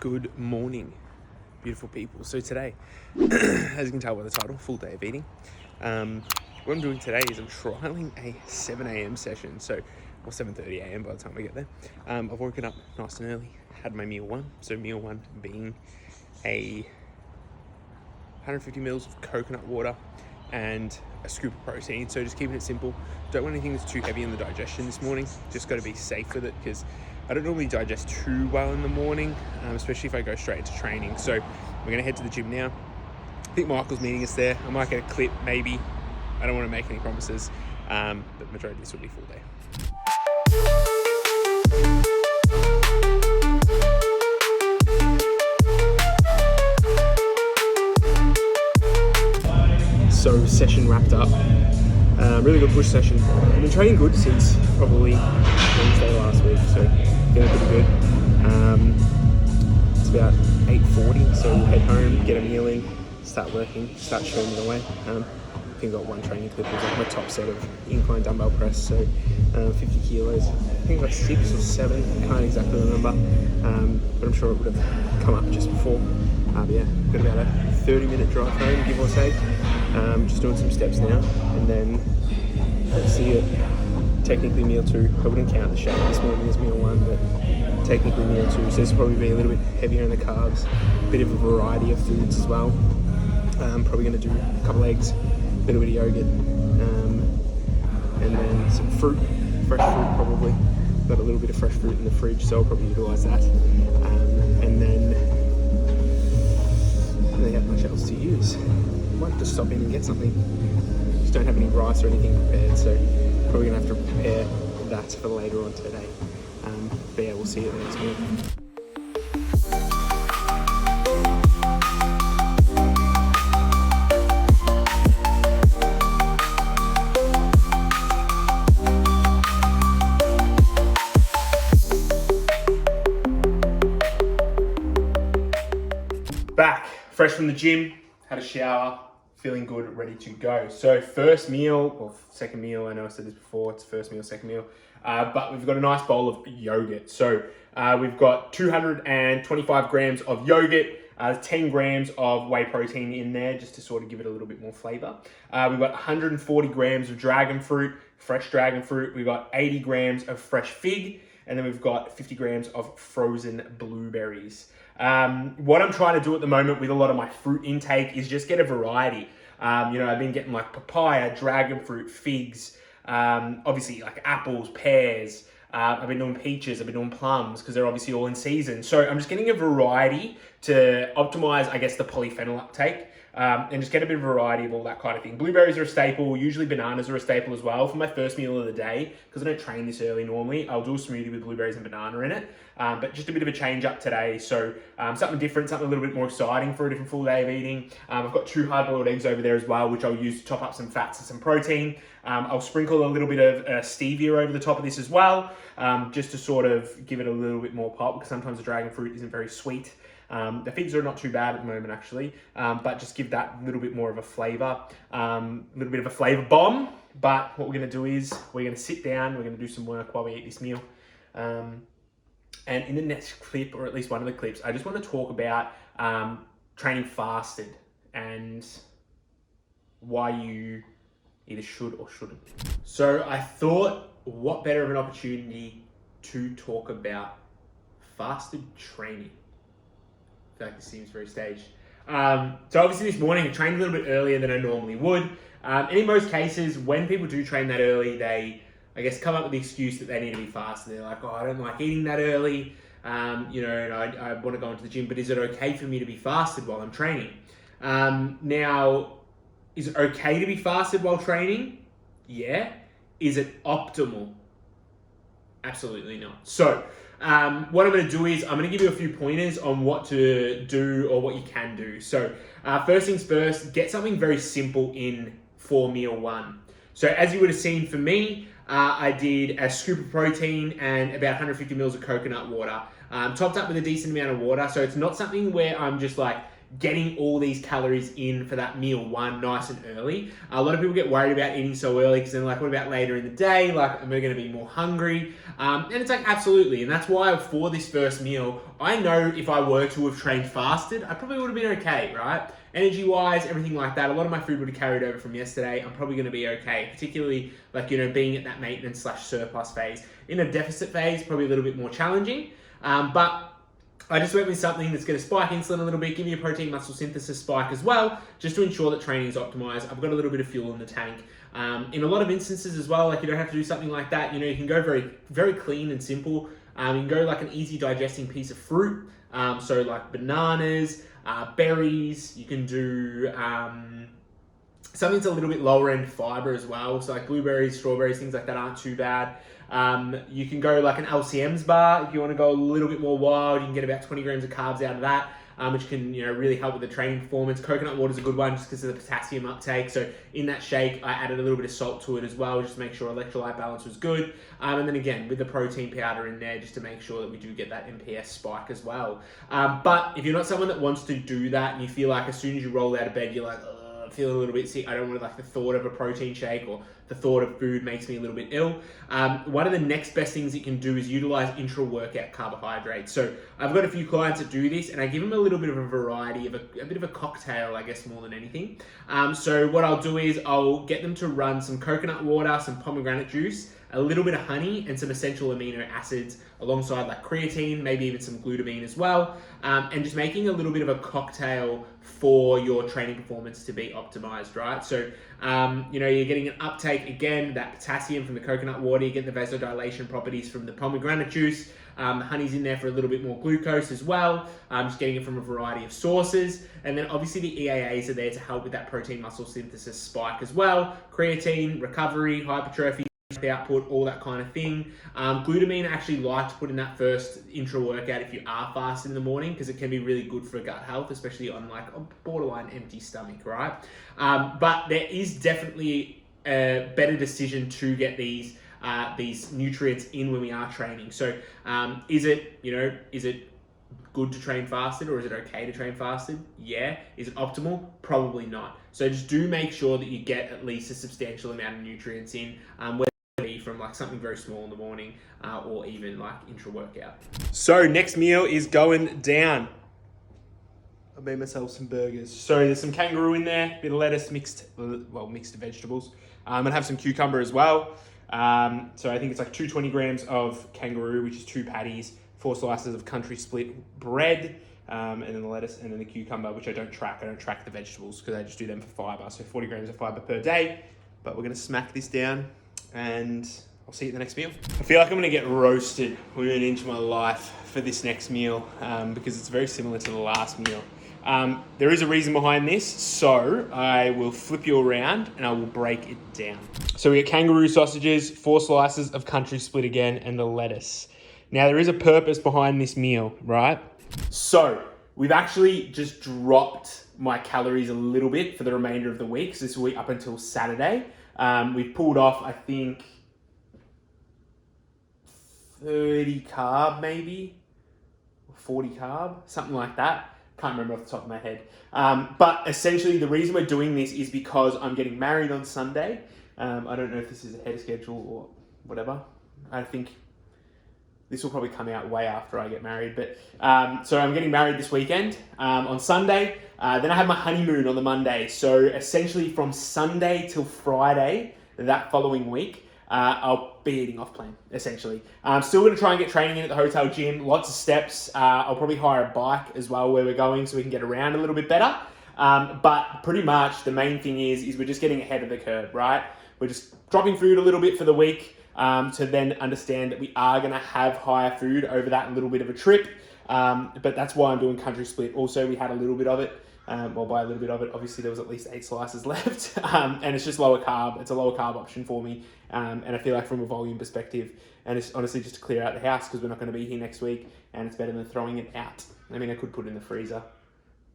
Good morning, beautiful people. So today, as you can tell by the title, full day of eating. What I'm doing today is I'm trialing a 7 a.m. session, or 7:30 a.m. by the time I get there. I've woken up nice and early, had my meal one. So meal one being a 150 mils of coconut water and a scoop of protein. So just keeping it simple. Don't want anything that's too heavy in the digestion this morning. Just got to be safe with it because I don't normally digest too well in the morning, especially if I go straight into training. So we're going to head to the gym now. I think Michael's meeting us there. I might get a clip, maybe. I don't want to make any promises, but majority of this will be full day. So session wrapped up. Really good push session. I've been training good since probably Wednesday last week, so feeling pretty good. It's about 8:40, so we'll head home, get a meal in, start working, start showing it away. I think I got one training clip. It was like my top set of incline dumbbell press, so 50 kilos. I think I got 6 or 7, can't exactly remember, but I'm sure it would have come up just before. But yeah, got about a 30-minute drive home, give or take. Just doing some steps now, and then see it. Technically meal 2. I wouldn't count the shake this morning as meal 1, but technically meal 2. So this will probably be a little bit heavier in the carbs, a bit of a variety of foods as well. Probably going to do a couple eggs, a little bit of yogurt, and then some fruit, fresh fruit probably. Got a little bit of fresh fruit in the fridge, so I'll probably utilise that. And then I don't really have much else to use. Might have to stop in and get something. Just don't have any rice or anything prepared, so probably gonna have to prepare that for later on today. But yeah, we'll see you at the next meal. Back, fresh from the gym, had a shower, feeling good, ready to go. So first meal, or second meal, I know I said this before, it's first meal, second meal, but we've got a nice bowl of yogurt. So we've got 225 grams of yogurt, 10 grams of whey protein in there, just to sort of give it a little bit more flavor. We've got 140 grams of dragon fruit, fresh dragon fruit. We've got 80 grams of fresh fig, and then we've got 50 grams of frozen blueberries. What I'm trying to do at the moment with a lot of my fruit intake is just get a variety. I've been getting like papaya, dragon fruit, figs, obviously like apples, pears. I've been doing peaches, I've been doing plums because they're obviously all in season. So I'm just getting a variety to optimize, I guess, the polyphenol uptake. And just get a bit of variety of all that kind of thing. Blueberries are a staple. Usually bananas are a staple as well. For my first meal of the day, because I don't train this early normally, I'll do a smoothie with blueberries and banana in it. But just a bit of a change up today. So something different, something a little bit more exciting for a different full day of eating. I've got 2 hard-boiled eggs over there as well, which I'll use to top up some fats and some protein. I'll sprinkle a little bit of stevia over the top of this as well, just to sort of give it a little bit more pop, because sometimes the dragon fruit isn't very sweet. The figs are not too bad at the moment actually, but just give that little bit more of a flavor, a little bit of a flavor bomb. But what we're going to do is we're going to sit down, we're going to do some work while we eat this meal. And in the next clip, or at least one of the clips, I just want to talk about training fasted and why you either should or shouldn't. So I thought, what better of an opportunity to talk about fasted training. In fact, this seems very staged. So obviously this morning I trained a little bit earlier than I normally would. And in most cases, when people do train that early, they, I guess, come up with the excuse that they need to be fasted. They're like, oh, I don't like eating that early. And I want to go into the gym, but is it okay for me to be fasted while I'm training? Now, is it okay to be fasted while training? Yeah. Is it optimal? Absolutely not. So, what I'm going to do is I'm going to give you a few pointers on what to do or what you can do. So first things first, get something very simple in for meal 1. So as you would have seen for me, I did a scoop of protein and about 150 mils of coconut water, topped up with a decent amount of water. So it's not something where I'm just like getting all these calories in for that meal one nice and early. A lot of people get worried about eating so early because then like, what about later in the day? Like, am I going to be more hungry? And it's like, absolutely. And that's why for this first meal, I know if I were to have trained fasted, I probably would have been okay, right? Energy-wise, everything like that. A lot of my food would have carried over from yesterday. I'm probably going to be okay, particularly like, you know, being at that maintenance / surplus phase. In a deficit phase, probably a little bit more challenging. But I just went with something that's going to spike insulin a little bit, give you a protein muscle synthesis spike as well, just to ensure that training is optimized. I've got a little bit of fuel in the tank. In a lot of instances as well, like you don't have to do something like that. You know, you can go very, very clean and simple. You can go like an easy digesting piece of fruit. So like bananas, berries. You can do something that's a little bit lower end fiber as well. So like blueberries, strawberries, things like that aren't too bad. You can go like an LCM's bar if you want to go a little bit more wild. You can get about 20 grams of carbs out of that, which can, you know, really help with the training performance. Coconut water is a good one just because of the potassium uptake. So in that shake, I added a little bit of salt to it as well, just to make sure electrolyte balance was good. And then again, with the protein powder in there, just to make sure that we do get that MPS spike as well. But if you're not someone that wants to do that and you feel like as soon as you roll out of bed, you're like, feeling a little bit sick, I don't want like the thought of a protein shake or the thought of food makes me a little bit ill. One of the next best things you can do is utilize intra-workout carbohydrates. So I've got a few clients that do this and I give them a little bit of a variety of a bit of a cocktail, I guess, more than anything. So what I'll do is I'll get them to run some coconut water, some pomegranate juice, a little bit of honey and some essential amino acids alongside like creatine, maybe even some glutamine as well. And just making a little bit of a cocktail for your training performance to be optimized, right? So, you know, you're getting an uptake, again, that potassium from the coconut water, you get the vasodilation properties from the pomegranate juice, honey's in there for a little bit more glucose as well, just getting it from a variety of sources. And then obviously the EAAs are there to help with that protein muscle synthesis spike as well, creatine, recovery, hypertrophy, output, all that kind of thing. Glutamine I actually like to put in that first intra-workout if you are fasting in the morning because it can be really good for gut health, especially on like a borderline empty stomach, right? But there is definitely a better decision to get these nutrients in when we are training. So is it good to train fasted or is it okay to train fasted? Yeah. Is it optimal? Probably not. So just do make sure that you get at least a substantial amount of nutrients in, whether it be from like something very small in the morning or even like intra-workout. So next meal is going down. I made myself some burgers. So there's some kangaroo in there, bit of lettuce, mixed vegetables. And have some cucumber as well. So I think it's like 220 grams of kangaroo, which is 2 patties, 4 slices of country split bread, and then the lettuce and then the cucumber, which I don't track. I don't track the vegetables because I just do them for fiber. So 40 grams of fiber per day. But we're going to smack this down and I'll see you at the next meal. I feel like I'm going to get roasted with an inch of my life for this next meal because it's very similar to the last meal. There is a reason behind this, so I will flip you around and I will break it down. So we got kangaroo sausages, 4 slices of country split again, and the lettuce. Now there is a purpose behind this meal, right? So we've actually just dropped my calories a little bit for the remainder of the week. So this week up until Saturday, we've pulled off, I think, 30 carb maybe, 40 carb, something like that. Can't remember off the top of my head. But essentially the reason we're doing this is because I'm getting married on Sunday. I don't know if this is ahead of schedule or whatever. I think this will probably come out way after I get married. But so I'm getting married this weekend on Sunday. Then I have my honeymoon on the Monday. So essentially from Sunday till Friday, that following week, I'll be eating off plan, essentially. I'm still going to try and get training in at the hotel gym, lots of steps. I'll probably hire a bike as well where we're going so we can get around a little bit better. But pretty much the main thing is we're just getting ahead of the curve, right? We're just dropping food a little bit for the week to then understand that we are going to have higher food over that little bit of a trip. But that's why I'm doing country split. Also, we had a little bit of it. Well, by a little bit of it, obviously there was at least 8 slices left, and it's just lower carb. It's a lower carb option for me, and I feel like from a volume perspective, and it's honestly just to clear out the house because we're not going to be here next week, and it's better than throwing it out. I mean, I could put it in the freezer,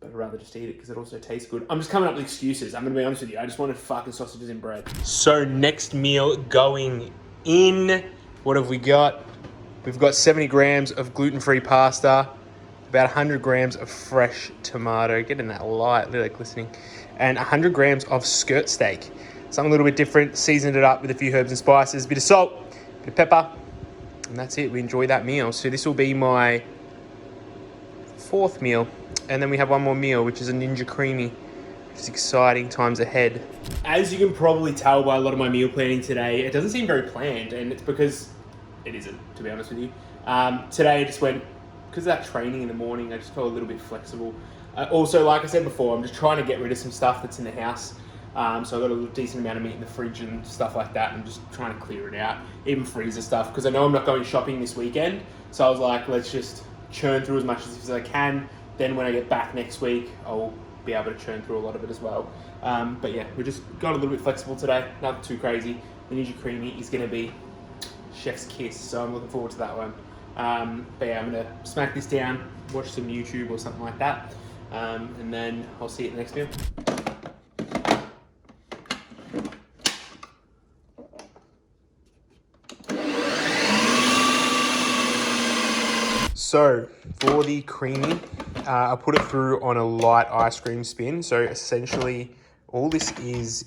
but I'd rather just eat it because it also tastes good. I'm just coming up with excuses. I'm going to be honest with you. I just wanted fucking sausages and bread. So next meal going in, what have we got? We've got 70 grams of gluten-free pasta. about 100 grams of fresh tomato, getting that light, really glistening, and 100 grams of skirt steak. Something a little bit different, seasoned it up with a few herbs and spices, a bit of salt, a bit of pepper, and that's it. We enjoy that meal. So this will be my 4th meal. And then we have one more meal, which is a Ninja Creami, which is exciting times ahead. As you can probably tell by a lot of my meal planning today, it doesn't seem very planned, and it's because it isn't, to be honest with you. Today I just went, because of that training in the morning, I just felt a little bit flexible. Also, like I said before, I'm just trying to get rid of some stuff that's in the house. So I've got a decent amount of meat in the fridge and stuff like that. I'm just trying to clear it out, even freezer stuff, because I know I'm not going shopping this weekend. So I was like, let's just churn through as much as I can. Then when I get back next week, I'll be able to churn through a lot of it as well. But yeah, we just got a little bit flexible today, nothing too crazy. The Ninja Creami is going to be chef's kiss, so I'm looking forward to that one. But yeah, I'm going to smack this down, watch some YouTube or something like that, and then I'll see you at the next meal. So for the creamy, I put it through on a light ice cream spin. So essentially all this is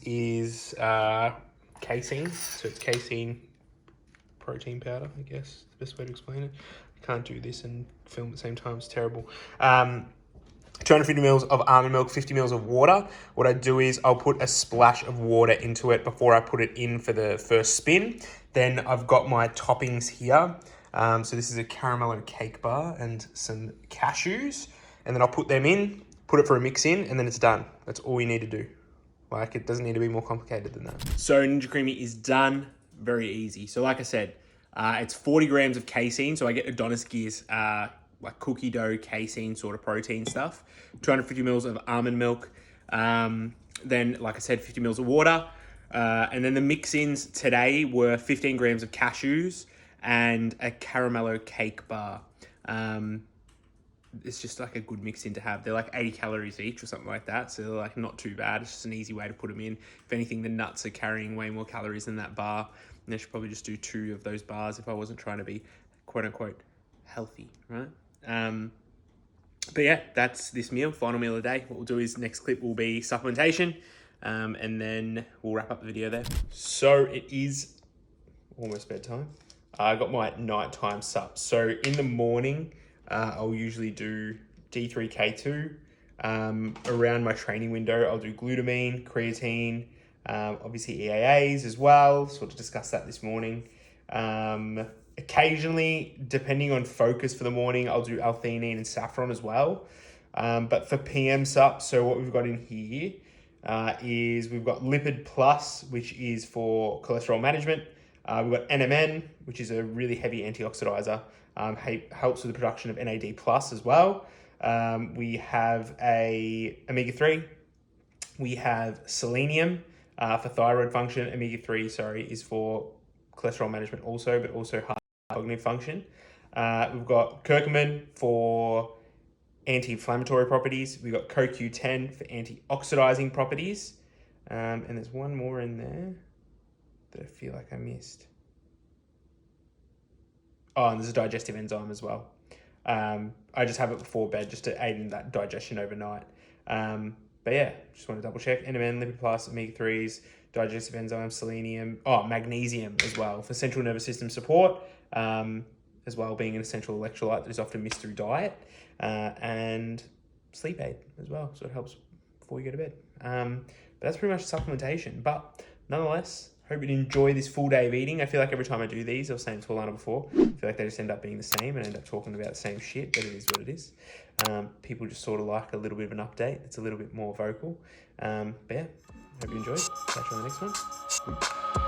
casein. So it's casein protein powder, I guess, the best way to explain it. I can't do this and film at the same time, it's terrible. 250 mils of almond milk, 50 mils of water. What I do is I'll put a splash of water into it before I put it in for the first spin. Then I've got my toppings here. So this is a caramello cake bar and some cashews. And then I'll put them in, put it for a mix in, and then it's done. That's all you need to do. Like, it doesn't need to be more complicated than that. So Ninja Creami is done. Very easy. So like I said, it's 40 grams of casein. So I get Adonis Gear's like cookie dough casein sort of protein stuff. 250 mils of almond milk. Then, like I said, 50 mils of water. And then the mix-ins today were 15 grams of cashews and a caramello cake bar. It's just like a good mix-in to have. They're like 80 calories each or something like that. So they're like not too bad. It's just an easy way to put them in. If anything, the nuts are carrying way more calories than that bar. And I should probably just do 2 of those bars if I wasn't trying to be quote unquote healthy, right? But yeah, that's this meal, final meal of the day. What we'll do is next clip will be supplementation. And then we'll wrap up the video there. So it is almost bedtime. I got my nighttime sup. So in the morning, I'll usually do D3K2. Around my training window, I'll do glutamine, creatine, obviously EAAs as well. Sort of discussed that this morning. Occasionally, depending on focus for the morning, I'll do L-theanine and saffron as well. But for PM sup, so what we've got in here is we've got Lipid Plus, which is for cholesterol management. We've got NMN, which is a really heavy antioxidizer. Helps with the production of NAD plus as well. We have a omega-3. We have selenium for thyroid function. Omega-3, sorry, is for cholesterol management also, but also high cognitive function. We've got curcumin for anti-inflammatory properties. We've got CoQ10 for antioxidizing properties. And there's one more in there that I feel like I missed. Oh, and there's a digestive enzyme as well. I just have it before bed just to aid in that digestion overnight. But yeah, just want to double check. NMN, Lipid Plus, omega-3s, digestive enzyme, selenium, magnesium as well for central nervous system support, as well being an essential electrolyte that is often missed through diet, and sleep aid as well. So it helps before you go to bed. But that's pretty much supplementation. But nonetheless, hope you enjoy this full day of eating. I feel like every time I do these, I was saying to Alana before, I feel like they just end up being the same and end up talking about the same shit, but it is what it is. People just sort of like a little bit of an update. It's a little bit more vocal. But yeah, hope you enjoyed. Catch you on the next one.